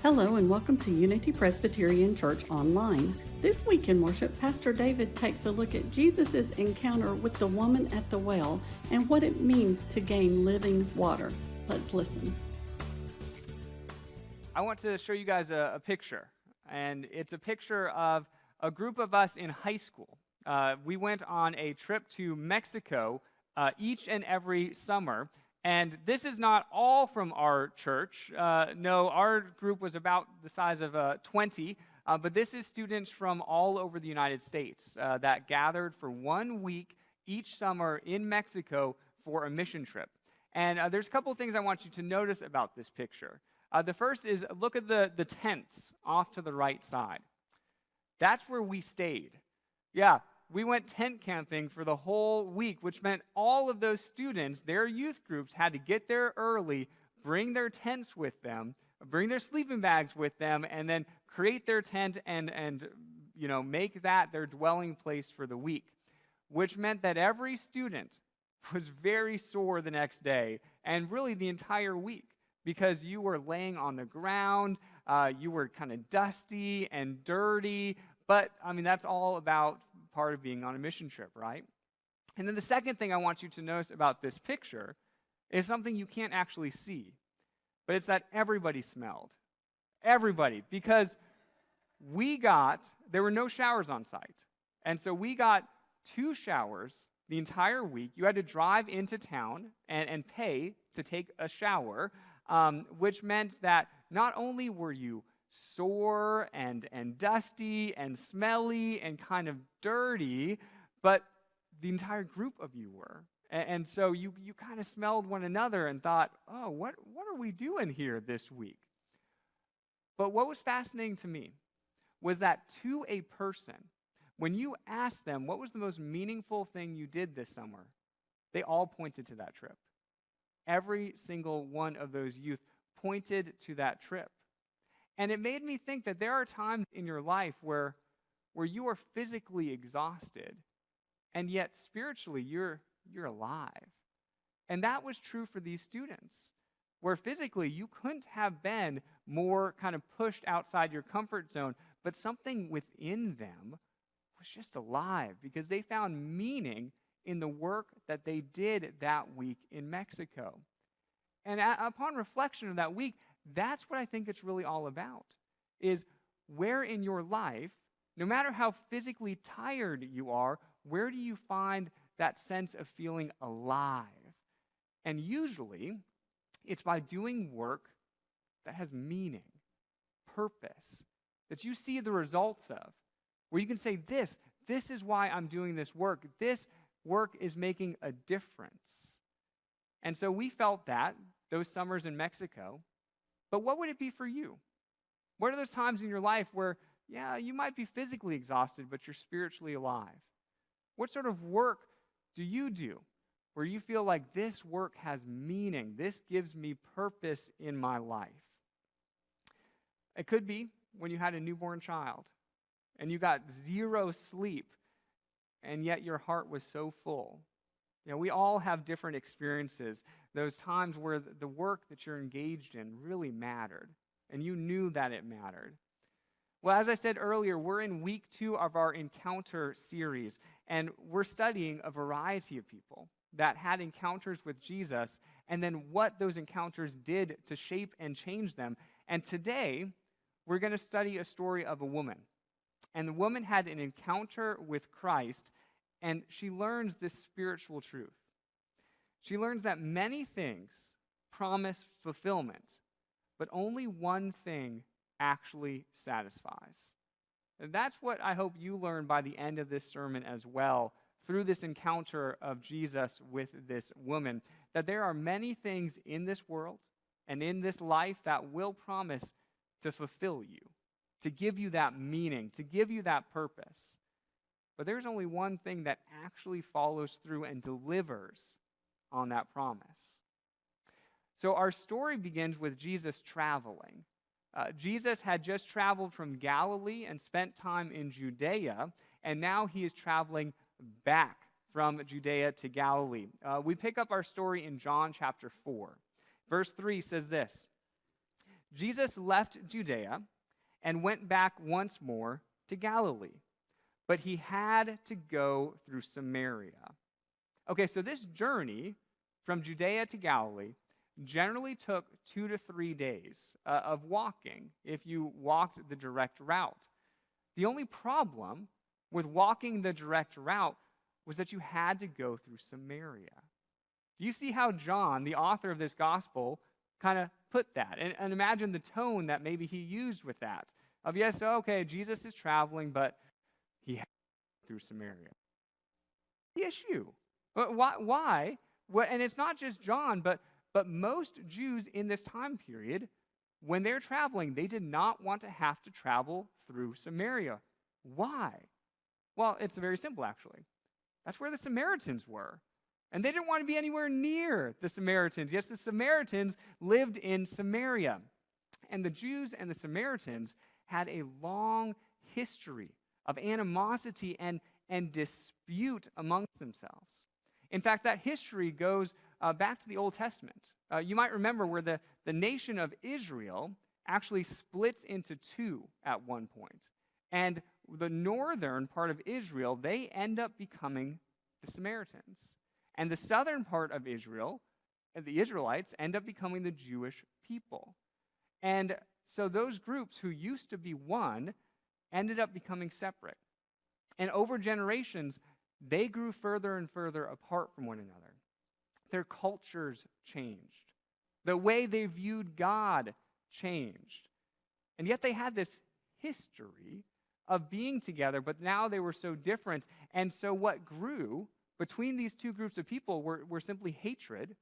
Hello and welcome to Unity Presbyterian Church Online. This week in worship, Pastor David takes a look at Jesus' encounter with the woman at the well and what it means to gain living water. Let's listen. I want to show you guys a picture, and it's a picture of a group of us in high school. We went on a trip to Mexico each and every summer. And this is not all from our church. No, our group was about the size of 20, but this is students from all over the United States that gathered for 1 week each summer in Mexico for a mission trip. And there's a couple of things I want you to notice about this picture. The first is look at the tents off to the right side. That's where we stayed. Yeah. We went tent camping for the whole week, which meant all of those students, their youth groups, had to get there early, bring their tents with them, bring their sleeping bags with them, and then create their tent and make that their dwelling place for the week, which meant that every student was very sore the next day, and really the entire week, because you were laying on the ground, you were kind of dusty and dirty, but, that's all about part of being on a mission trip, right? And then the second thing I want you to notice about this picture is something you can't actually see, but it's that everybody smelled. Everybody, because there were no showers on site, and so we got 2 showers the entire week. You had to drive into town and pay to take a shower, which meant that not only were you sore and dusty and smelly and kind of dirty, but the entire group of you were. And so you kind of smelled one another and thought, oh, what are we doing here this week? But what was fascinating to me was that to a person, when you asked them what was the most meaningful thing you did this summer, they all pointed to that trip. Every single one of those youth pointed to that trip. And it made me think that there are times in your life where you are physically exhausted, and yet spiritually you're alive. And that was true for these students, where physically you couldn't have been more kind of pushed outside your comfort zone, but something within them was just alive because they found meaning in the work that they did that week in Mexico. And upon reflection of that week, that's what I think it's really all about, is where in your life, no matter how physically tired you are, where do you find that sense of feeling alive? And usually, it's by doing work that has meaning, purpose, that you see the results of, where you can say, this is why I'm doing this work. This work is making a difference. And so we felt that those summers in Mexico. But what would it be for you? What are those times in your life where, you might be physically exhausted, but you're spiritually alive? What sort of work do you do where you feel like this work has meaning? This gives me purpose in my life. It could be when you had a newborn child and you got 0 sleep, and yet your heart was so full. We all have different experiences, those times where the work that you're engaged in really mattered, and you knew that it mattered. Well, as I said earlier, we're in week 2 of our Encounter series, and we're studying a variety of people that had encounters with Jesus, and then what those encounters did to shape and change them. And today, we're going to study a story of a woman. And the woman had an encounter with Christ, and she learns this spiritual truth. She learns that many things promise fulfillment, but only one thing actually satisfies. And that's what I hope you learn by the end of this sermon as well, through this encounter of Jesus with this woman, that there are many things in this world and in this life that will promise to fulfill you, to give you that meaning, to give you that purpose. But there's only one thing that actually follows through and delivers on that promise. So our story begins with Jesus traveling. Jesus had just traveled from Galilee and spent time in Judea, and now he is traveling back from Judea to Galilee. We pick up our story in John chapter 4. Verse 3 says this: Jesus left Judea and went back once more to Galilee, but he had to go through Samaria. Okay, so this journey from Judea to Galilee generally took 2 to 3 days of walking if you walked the direct route. The only problem with walking the direct route was that you had to go through Samaria. Do you see how John, the author of this gospel, kind of put that? And imagine the tone that maybe he used with that. Of yes, okay, Jesus is traveling, but he had to go through Samaria. The issue. Why? Well, and it's not just John, but most Jews in this time period, when they're traveling, they did not want to have to travel through Samaria. Why? Well, it's very simple, actually. That's where the Samaritans were. And they didn't want to be anywhere near the Samaritans. Yes, the Samaritans lived in Samaria. And the Jews and the Samaritans had a long history of animosity and dispute amongst themselves. In fact, that history goes back to the Old Testament. You might remember where the nation of Israel actually splits into two at one point. And the northern part of Israel, they end up becoming the Samaritans. And the southern part of Israel, the Israelites, end up becoming the Jewish people. And so those groups who used to be one ended up becoming separate. And over generations, they grew further and further apart from one another. Their cultures changed. The way they viewed God changed. And yet they had this history of being together, but now they were so different. And so what grew between these two groups of people were simply hatred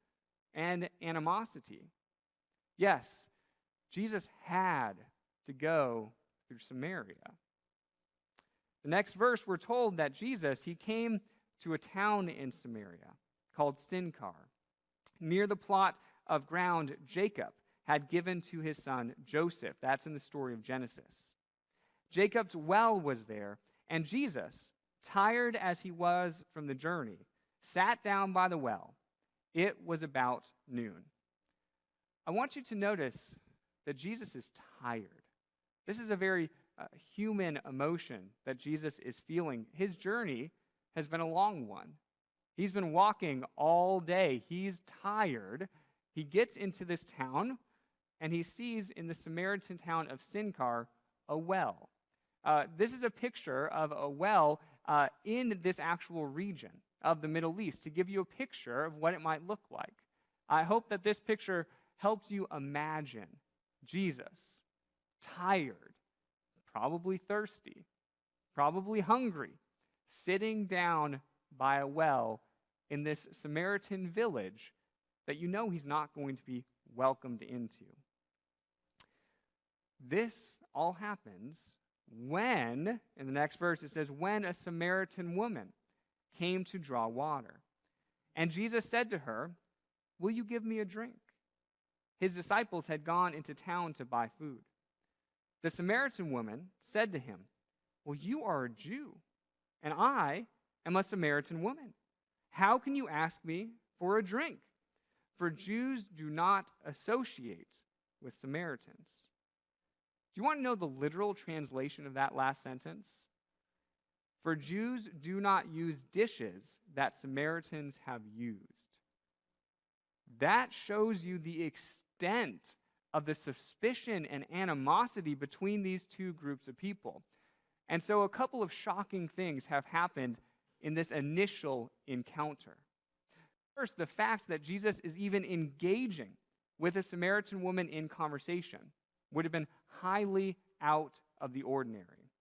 and animosity. Yes, Jesus had to go through Samaria. The next verse, we're told that Jesus, he came to a town in Samaria called Sychar, near the plot of ground Jacob had given to his son Joseph. That's in the story of Genesis. Jacob's well was there, and Jesus, tired as he was from the journey, sat down by the well. It was about noon. I want you to notice that Jesus is tired. This is a very human emotion that Jesus is feeling. His journey has been a long one. He's been walking all day. He's tired. He gets into this town, and he sees in the Samaritan town of Sychar a well. This is a picture of a well in this actual region of the Middle East to give you a picture of what it might look like. I hope that this picture helps you imagine Jesus, tired, probably thirsty, probably hungry, sitting down by a well in this Samaritan village that you know he's not going to be welcomed into. This all happens when, in the next verse it says, when a Samaritan woman came to draw water. And Jesus said to her, "Will you give me a drink?" His disciples had gone into town to buy food. The Samaritan woman said to him, "Well, you are a Jew, and I am a Samaritan woman. How can you ask me for a drink? For Jews do not associate with Samaritans." Do you want to know the literal translation of that last sentence? For Jews do not use dishes that Samaritans have used. That shows you the extent of the suspicion and animosity between these two groups of people. And so a couple of shocking things have happened in this initial encounter. First, the fact that Jesus is even engaging with a Samaritan woman in conversation would have been highly out of the ordinary.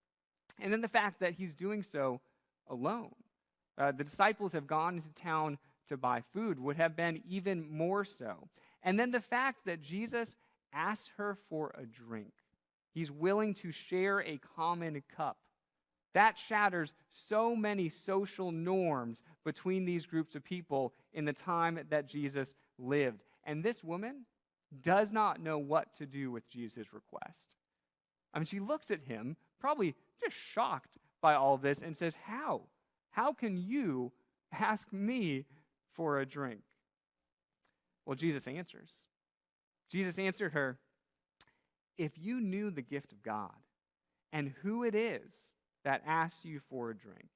And then the fact that he's doing so alone. The disciples have gone into town to buy food would have been even more so. And then the fact that Jesus asked her for a drink. He's willing to share a common cup. That shatters so many social norms between these groups of people in the time that Jesus lived. And this woman does not know what to do with Jesus' request. I mean, she looks at him, probably just shocked by all this, and says, How? How can you ask me for a drink? Well, Jesus answers. Jesus answered her, if you knew the gift of God and who it is that asks you for a drink,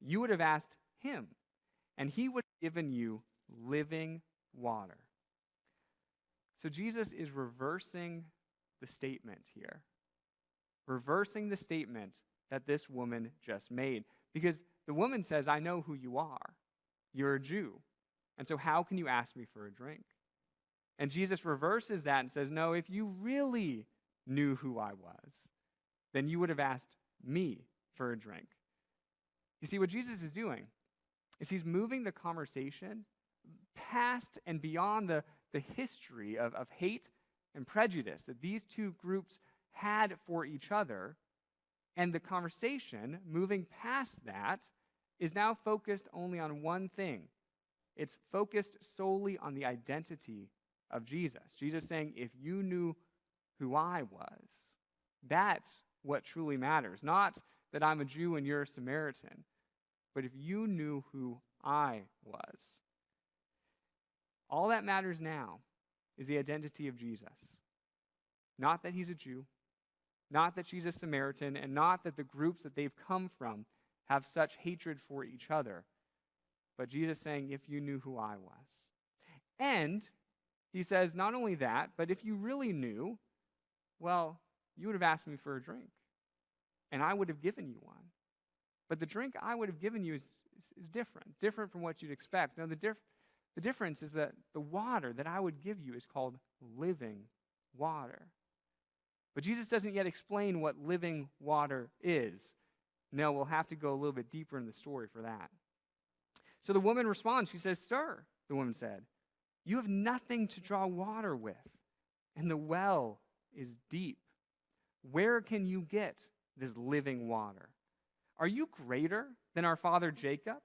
you would have asked him, and he would have given you living water. So Jesus is reversing the statement here, reversing the statement that this woman just made. Because the woman says, I know who you are. You're a Jew. And so how can you ask me for a drink? And Jesus reverses that and says, no, if you really knew who I was, then you would have asked me for a drink. You see, what Jesus is doing is he's moving the conversation past and beyond the history of hate and prejudice that these two groups had for each other. And the conversation, moving past that, is now focused only on one thing. It's focused solely on the identity of Jesus. Jesus saying, if you knew who I was, that's what truly matters. Not that I'm a Jew and you're a Samaritan, but if you knew who I was. All that matters now is the identity of Jesus. Not that he's a Jew, not that she's a Samaritan, and not that the groups that they've come from have such hatred for each other. But Jesus saying, if you knew who I was. And he says, not only that, but if you really knew, well, you would have asked me for a drink, and I would have given you one. But the drink I would have given you is different from what you'd expect. No, the difference is that the water that I would give you is called living water. But Jesus doesn't yet explain what living water is. No, we'll have to go a little bit deeper in the story for that. So the woman responds. She says, Sir, the woman said, you have nothing to draw water with, and the well is deep. Where can you get this living water? Are you greater than our father Jacob,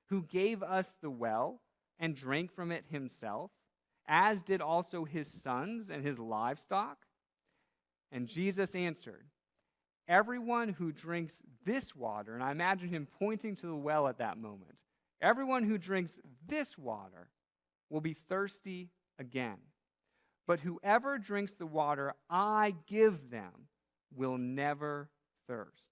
who gave us the well and drank from it himself, as did also his sons and his livestock? And Jesus answered, everyone who drinks this water, and I imagine him pointing to the well at that moment, everyone who drinks this water will be thirsty again. But whoever drinks the water I give them will never thirst.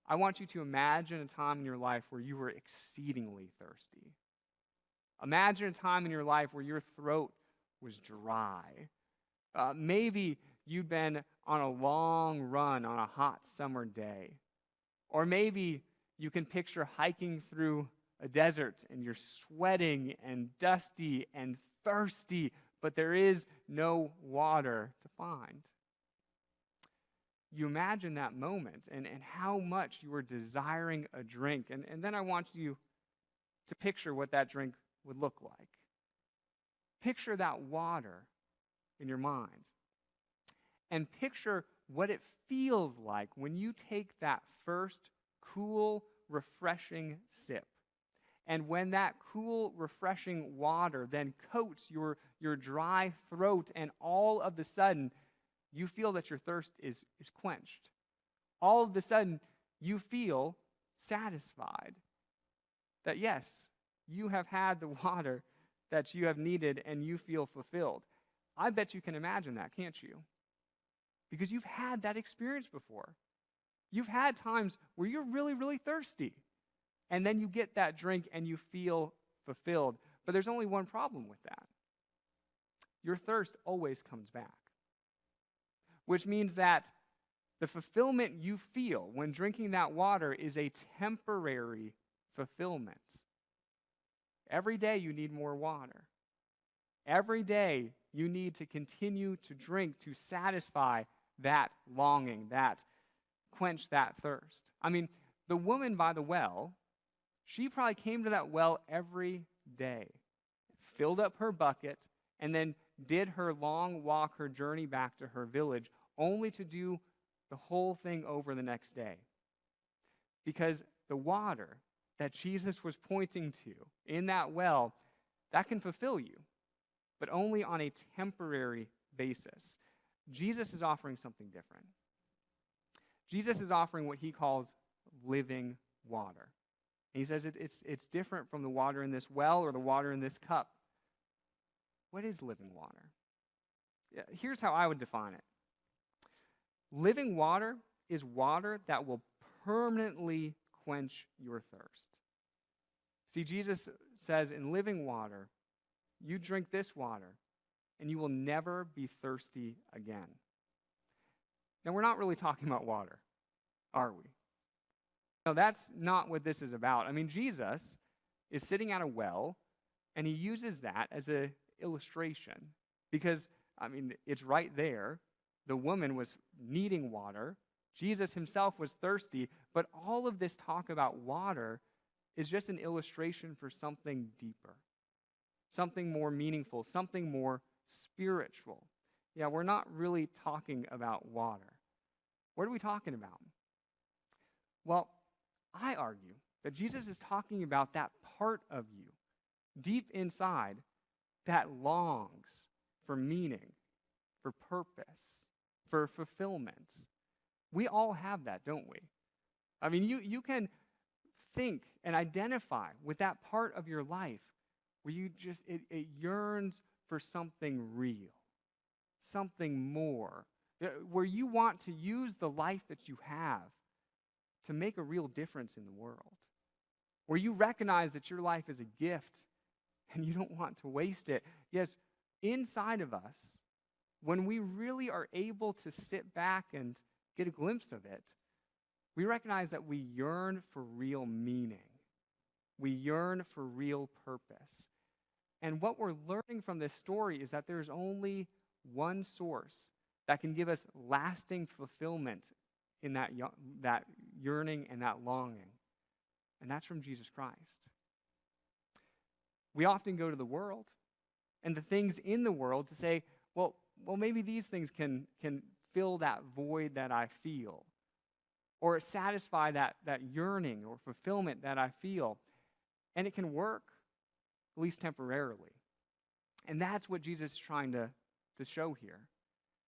I want you to imagine a time in your life where you were exceedingly thirsty. Imagine a time in your life where your throat was dry. Maybe you'd been on a long run on a hot summer day. Or maybe you can picture hiking through a desert and you're sweating and dusty and thirsty, but there is no water to find. You imagine that moment and how much you were desiring a drink. And then I want you to picture what that drink would look like. Picture that water in your mind. And picture what it feels like when you take that first cool, refreshing sip. And when that cool, refreshing water then coats your dry throat, and all of a sudden, you feel that your thirst is quenched. All of a sudden, you feel satisfied. That yes, you have had the water that you have needed and you feel fulfilled. I bet you can imagine that, can't you? Because you've had that experience before. You've had times where you're really, really thirsty. And then you get that drink and you feel fulfilled. But there's only one problem with that. Your thirst always comes back. Which means that the fulfillment you feel when drinking that water is a temporary fulfillment. Every day you need more water. Every day you need to continue to drink to satisfy that longing, that quench that thirst. I mean, the woman by the well, she probably came to that well every day, filled up her bucket, and then did her long walk, her journey back to her village, only to do the whole thing over the next day. Because the water that Jesus was pointing to in that well, that can fulfill you, but only on a temporary basis. Jesus is offering something different. Jesus is offering what he calls living water. And he says it's different from the water in this well or the water in this cup. What is living water? Here's how I would define it. Living water is water that will permanently quench your thirst. See, Jesus says in living water, you drink this water, and you will never be thirsty again. Now, we're not really talking about water, are we? No, that's not what this is about. I mean, Jesus is sitting at a well, and he uses that as an illustration because, I mean, it's right there. The woman was needing water. Jesus himself was thirsty, but all of this talk about water is just an illustration for something deeper, something more meaningful, something more spiritual. Yeah, we're not really talking about water. What are we talking about? Well, I argue that Jesus is talking about that part of you, deep inside, that longs for meaning, for purpose, for fulfillment. We all have that, don't we? I mean, you can think and identify with that part of your life where you just, it yearns for something real, something more, where you want to use the life that you have to make a real difference in the world, where you recognize that your life is a gift and you don't want to waste it. Yes, inside of us, when we really are able to sit back and get a glimpse of it, we recognize that we yearn for real meaning. We yearn for real purpose. And what we're learning from this story is that there's only one source that can give us lasting fulfillment in that yearning and that longing, and that's from Jesus Christ. We often go to the world and the things in the world to say, well, maybe these things can fill that void that I feel, or satisfy that yearning or fulfillment that I feel. And it can work, at least temporarily. And that's what Jesus is trying to show here,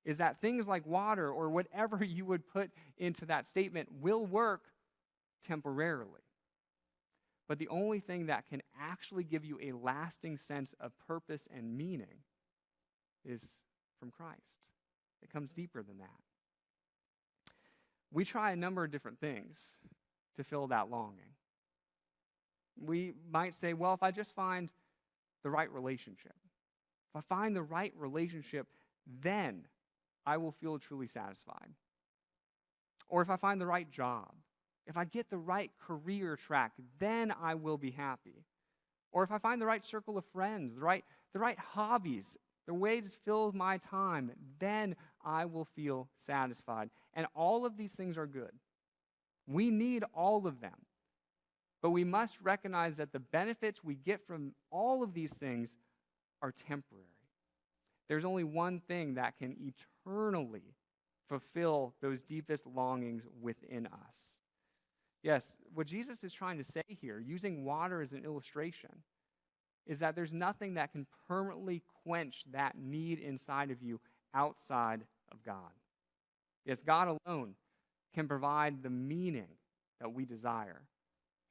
is that things like water or whatever you would put into that statement will work temporarily. But the only thing that can actually give you a lasting sense of purpose and meaning is from Christ. It comes deeper than that. We try a number of different things to fill that longing. We might say, well, if I just find the right relationship, if I find the right relationship, then I will feel truly satisfied. Or if I find the right job, if I get the right career track, then I will be happy. Or if I find the right circle of friends, the right hobbies, the way to fill my time, then I will feel satisfied. And all of these things are good. We need all of them. But we must recognize that the benefits we get from all of these things are temporary. There's only one thing that can eternally fulfill those deepest longings within us. Yes, what Jesus is trying to say here, using water as an illustration, is that there's nothing that can permanently quench that need inside of you outside of God. Yes, God alone can provide the meaning that we desire.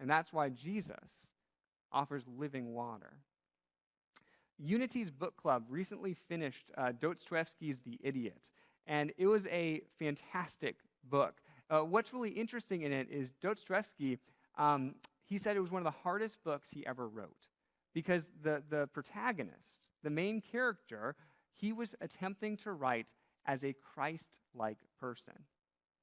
And that's why Jesus offers living water. Unity's book club recently finished Dostoevsky's The Idiot, and it was a fantastic book. What's really interesting in it is Dostoevsky, he said it was one of the hardest books he ever wrote because the protagonist, the main character, he was attempting to write as a Christ-like person.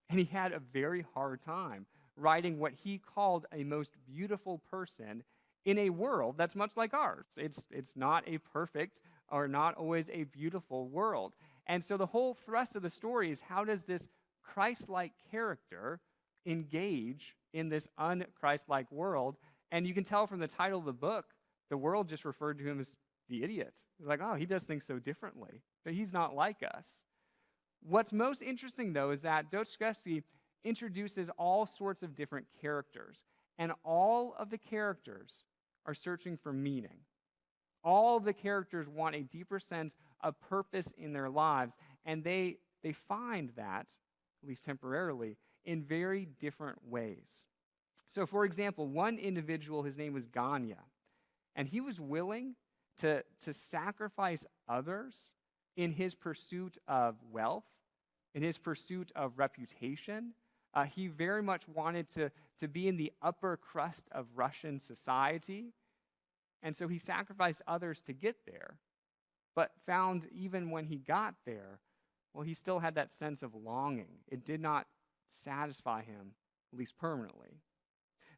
And he had a very hard time writing what he called a most beautiful person in a world that's much like ours. It's not a perfect or not always a beautiful world. And so the whole thrust of the story is, how does this Christ-like character engage in this un-Christ-like world? And you can tell from the title of the book, the world just referred to him as the idiot. Like, oh, he does things so differently, but he's not like us. What's most interesting, though, is that Dostoevsky introduces all sorts of different characters, and all of the characters are searching for meaning. All of the characters want a deeper sense of purpose in their lives, and they find that, at least temporarily, in very different ways. So, for example, one individual, his name was Ganya, and he was willing to sacrifice others in his pursuit of wealth, in his pursuit of reputation. He very much wanted to be in the upper crust of Russian society. And so he sacrificed others to get there, but found even when he got there, well, he still had that sense of longing. It did not satisfy him, at least permanently.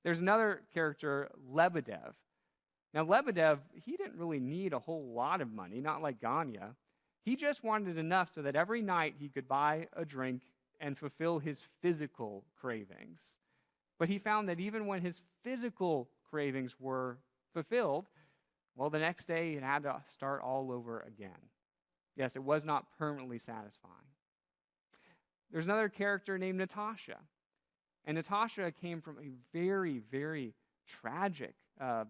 There's another character, Lebedev. Now, Lebedev, he didn't really need a whole lot of money, not like Ganya. He just wanted enough so that every night he could buy a drink and fulfill his physical cravings. But he found that even when his physical cravings were fulfilled, well, the next day it had to start all over again. Yes, it was not permanently satisfying. There's another character named Natasha. And Natasha came from a very, very tragic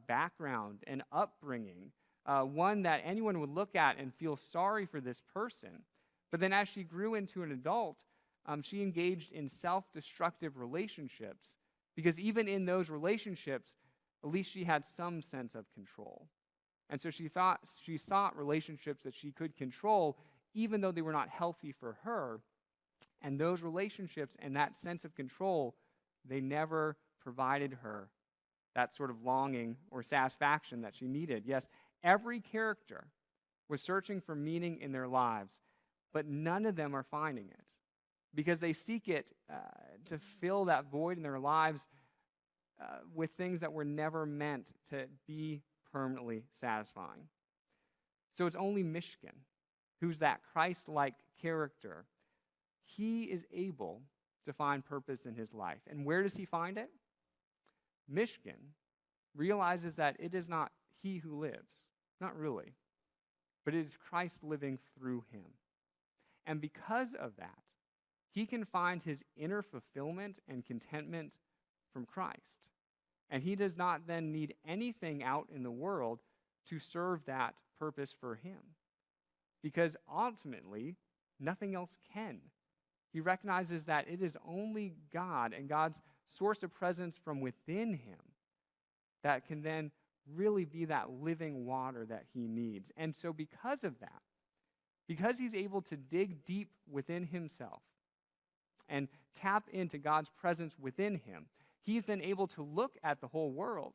background and upbringing, one that anyone would look at and feel sorry for this person. But then as she grew into an adult, she engaged in self-destructive relationships, because even in those relationships, at least she had some sense of control. And so she sought relationships that she could control, even though they were not healthy for her. And those relationships and that sense of control, they never provided her that sort of longing or satisfaction that she needed. Yes, every character was searching for meaning in their lives, but none of them are finding it, because they seek it to fill that void in their lives with things that were never meant to be permanently satisfying. So it's only Mishkin, who's that Christ-like character. He is able to find purpose in his life. And where does he find it? Mishkin realizes that it is not he who lives, not really, but it is Christ living through him. And because of that, he can find his inner fulfillment and contentment from Christ. And he does not then need anything out in the world to serve that purpose for him, because ultimately, nothing else can. He recognizes that it is only God and God's source of presence from within him that can then really be that living water that he needs. And so because of that, because he's able to dig deep within himself and tap into God's presence within him, he's then able to look at the whole world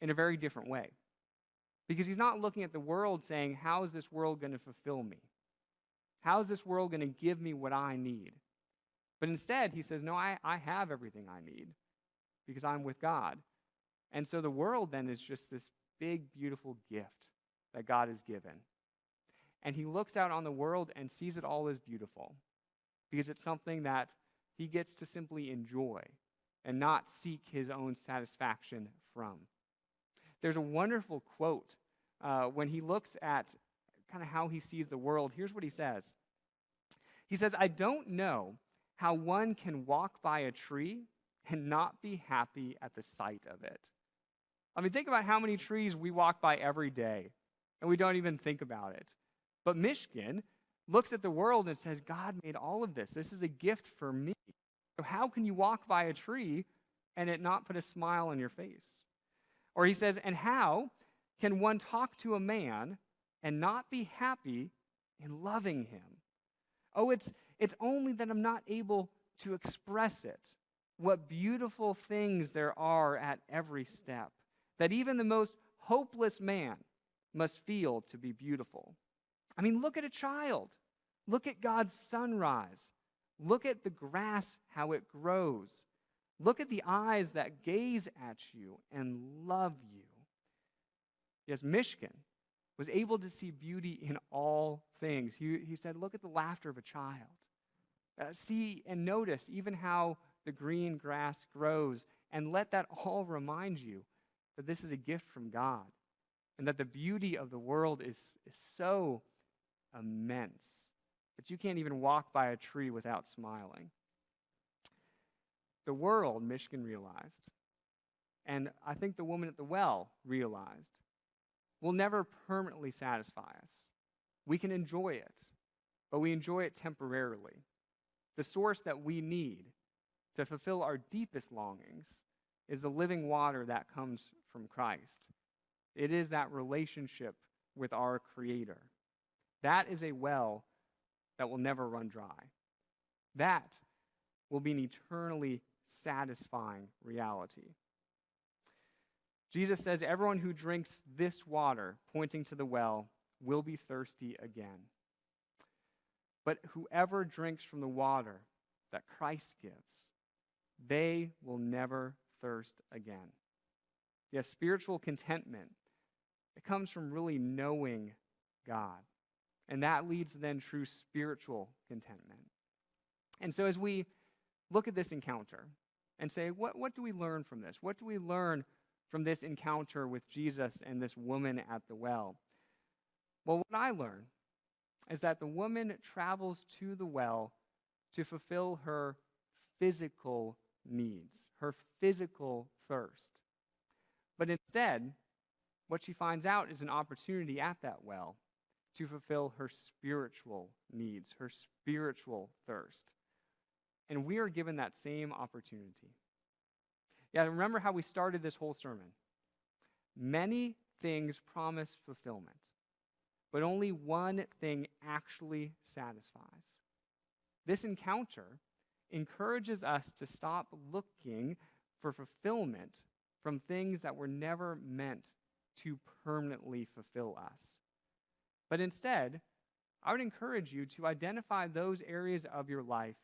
in a very different way. Because he's not looking at the world saying, how is this world going to fulfill me? How is this world going to give me what I need? But instead, he says, no, I have everything I need because I'm with God. And so the world then is just this big, beautiful gift that God has given. And he looks out on the world and sees it all as beautiful because it's something that he gets to simply enjoy and not seek his own satisfaction from. There's a wonderful quote when he looks at kind of how he sees the world. Here's what he says. He says, I don't know how one can walk by a tree and not be happy at the sight of it. I mean, think about how many trees we walk by every day, and we don't even think about it. But Mishkin looks at the world and says, God made all of this. This is a gift for me. So how can you walk by a tree and it not put a smile on your face? Or he says, and how can one talk to a man and not be happy in loving him? Oh, it's only that I'm not able to express it. What beautiful things there are at every step, that even the most hopeless man must feel to be beautiful. I mean, look at a child. Look at God's sunrise. Look at the grass, how it grows. Look at the eyes that gaze at you and love you. Yes, Mishkin was able to see beauty in all things. He said, look at the laughter of a child. See and notice even how the green grass grows, and let that all remind you that this is a gift from God and that the beauty of the world is so immense that you can't even walk by a tree without smiling. The world, Mishkin realized, and I think the woman at the well realized, will never permanently satisfy us. We can enjoy it, but we enjoy it temporarily. The source that we need to fulfill our deepest longings is the living water that comes from Christ. It is that relationship with our Creator. that is a well that will never run dry. That will be an eternally satisfying reality. Jesus says everyone who drinks this water, pointing to the well, will be thirsty again. But whoever drinks from the water that Christ gives, they will never thirst again. Yes, spiritual contentment, it comes from really knowing God. And that leads to then true spiritual contentment. And so as we look at this encounter and say, what do we learn from this? What do we learn from this encounter with Jesus and this woman at the well? Well, what I learn is that the woman travels to the well to fulfill her physical needs, her physical thirst. But instead, what she finds out is an opportunity at that well to fulfill her spiritual needs, her spiritual thirst. And we are given that same opportunity. Yeah, remember how we started this whole sermon. Many things promise fulfillment, but only one thing actually satisfies. This encounter encourages us to stop looking for fulfillment from things that were never meant to permanently fulfill us. But instead, I would encourage you to identify those areas of your life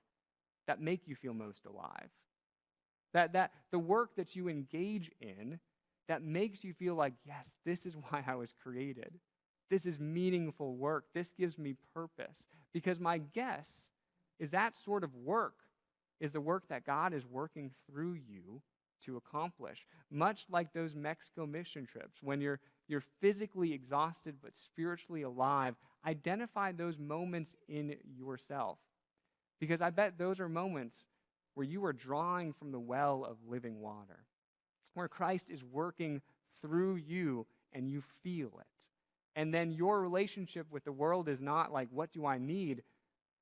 that make you feel most alive. That the work that you engage in that makes you feel like, yes, this is why I was created. This is meaningful work. This gives me purpose. Because my guess is that sort of work is the work that God is working through you to accomplish. Much like those Mexico mission trips, when you're physically exhausted but spiritually alive, identify those moments in yourself. Because I bet those are moments where you are drawing from the well of living water, where Christ is working through you and you feel it. And then your relationship with the world is not like, what do I need?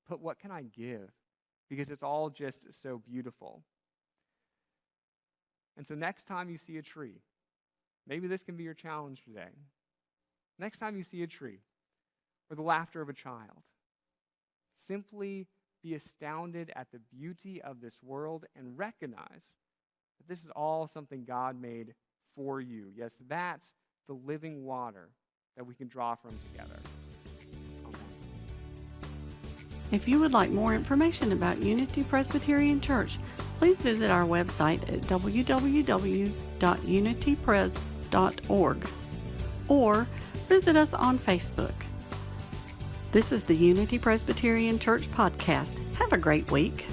But what can I give? Because it's all just so beautiful. And so next time you see a tree, maybe this can be your challenge today. Next time you see a tree or the laughter of a child, simply be astounded at the beauty of this world and recognize that this is all something God made for you. Yes, that's the living water that we can draw from together. Amen. If you would like more information about Unity Presbyterian Church, please visit our website at www.unitypres.org or visit us on Facebook. This is the Unity Presbyterian Church podcast. Have a great week.